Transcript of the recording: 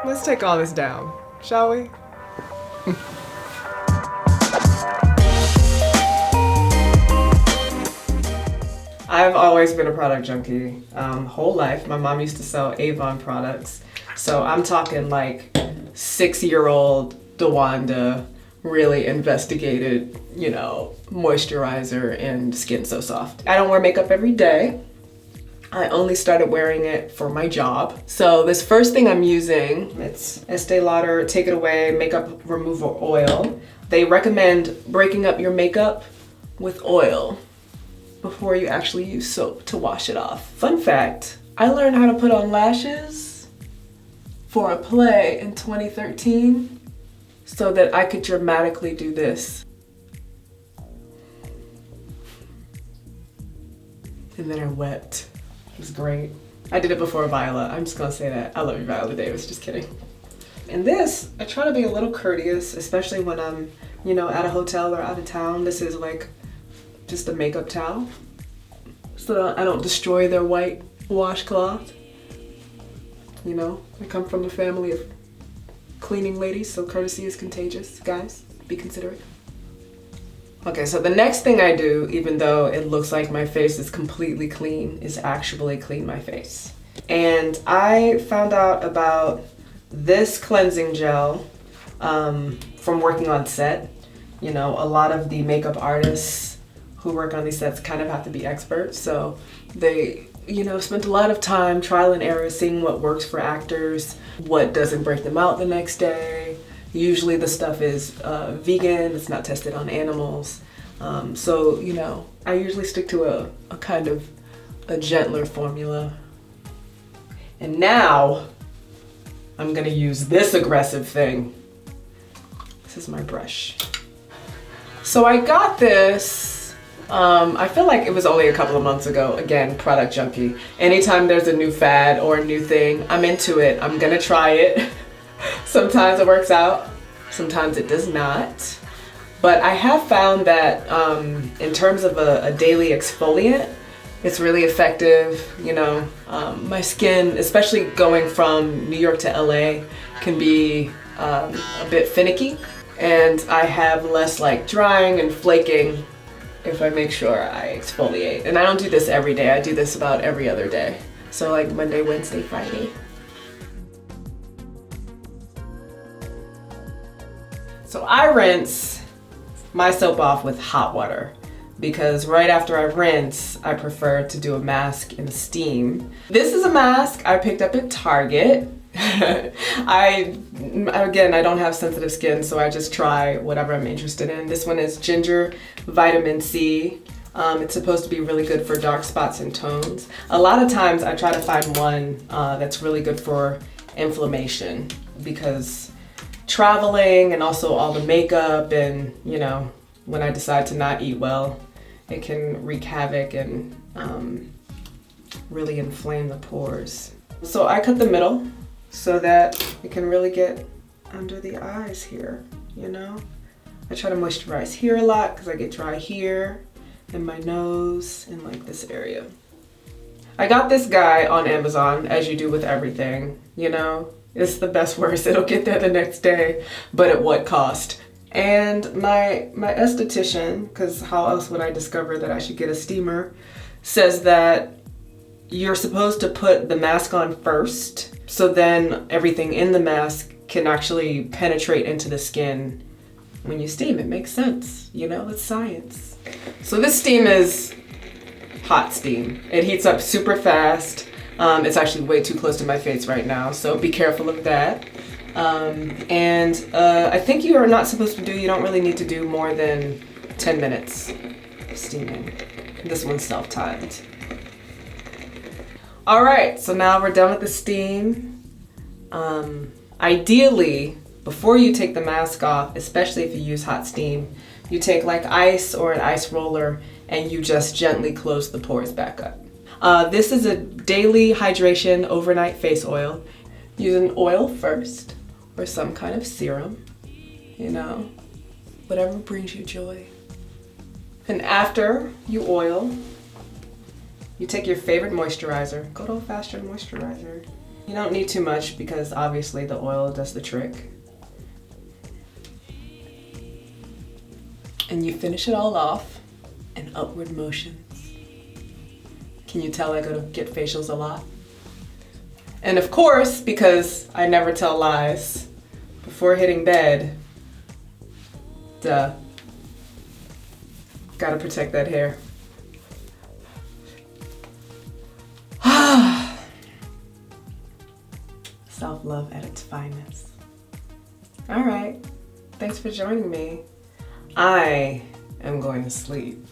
Let's take all this down, shall we? I've always been a product junkie, whole life. My mom used to sell Avon products. So I'm talking like 6-year-old DeWanda, really investigated, you know, moisturizer and Skin So Soft. I don't wear makeup every day. I only started wearing it for my job. So this first thing I'm using, it's Estée Lauder Take It Away Makeup Removal Oil. They recommend breaking up your makeup with oil before you actually use soap to wash it off. Fun fact, I learned how to put on lashes for a play in 2013 so that I could dramatically do this. And then I wept. It was great. I did it before Viola. I'm just gonna say that. I love you, Viola Davis, just kidding. And this, I try to be a little courteous, especially when I'm, you know, at a hotel or out of town. This is like just a makeup towel, so that I don't destroy their white washcloth. You know, I come from a family of cleaning ladies, so courtesy is contagious. Guys, be considerate. Okay, so the next thing I do, even though it looks like my face is completely clean, is actually clean my face. And I found out about this cleansing gel from working on set. You know, a lot of the makeup artists who work on these sets kind of have to be experts. So they, you know, spent a lot of time trial and error, seeing what works for actors, what doesn't break them out the next day. Usually the stuff is vegan, it's not tested on animals. So, you know, I usually stick to a kind of a gentler formula. And now I'm gonna use this aggressive thing. This is my brush. So I got this, I feel like it was only a couple of months ago. Again, product junkie. Anytime there's a new fad or a new thing, I'm into it. I'm gonna try it. Sometimes it works out, sometimes it does not. But I have found that in terms of a daily exfoliant, it's really effective. You know, my skin, especially going from New York to LA, can be a bit finicky. And I have less like drying and flaking if I make sure I exfoliate. And I don't do this every day, I do this about every other day. So like Monday, Wednesday, Friday. So I rinse my soap off with hot water because right after I rinse, I prefer to do a mask in steam. This is a mask I picked up at Target. Again, I don't have sensitive skin, so I just try whatever I'm interested in. This one is Ginger Vitamin C. It's supposed to be really good for dark spots and tones. A lot of times I try to find one that's really good for inflammation because traveling and also all the makeup and, you know, when I decide to not eat well, it can wreak havoc and really inflame the pores. So I cut the middle so that it can really get under the eyes here, you know? I try to moisturize here a lot because I get dry here and my nose and like this area. I got this guy on Amazon, as you do with everything, you know? It's the best worst, it'll get there the next day, but at what cost? And my esthetician, because how else would I discover that I should get a steamer, says that you're supposed to put the mask on first, so then everything in the mask can actually penetrate into the skin when you steam. It makes sense, you know, it's science. So this steam is hot steam. It heats up super fast. It's actually way too close to my face right now, so be careful of that. I think you are not supposed to you don't really need to do more than 10 minutes of steaming. This one's self-timed. All right, so now we're done with the steam. Ideally, before you take the mask off, especially if you use hot steam, you take like ice or an ice roller and you just gently close the pores back up. This is a daily hydration overnight face oil. Use an oil first or some kind of serum, you know, whatever brings you joy. And after you oil, you take your favorite moisturizer, good old-fashioned moisturizer, You don't need too much because obviously the oil does the trick. And you finish it all off in upward motions. Can you tell I go to get facials a lot? And of course, because I never tell lies, before hitting bed, duh, gotta protect that hair. Self-love at its finest. All right, thanks for joining me. I am going to sleep.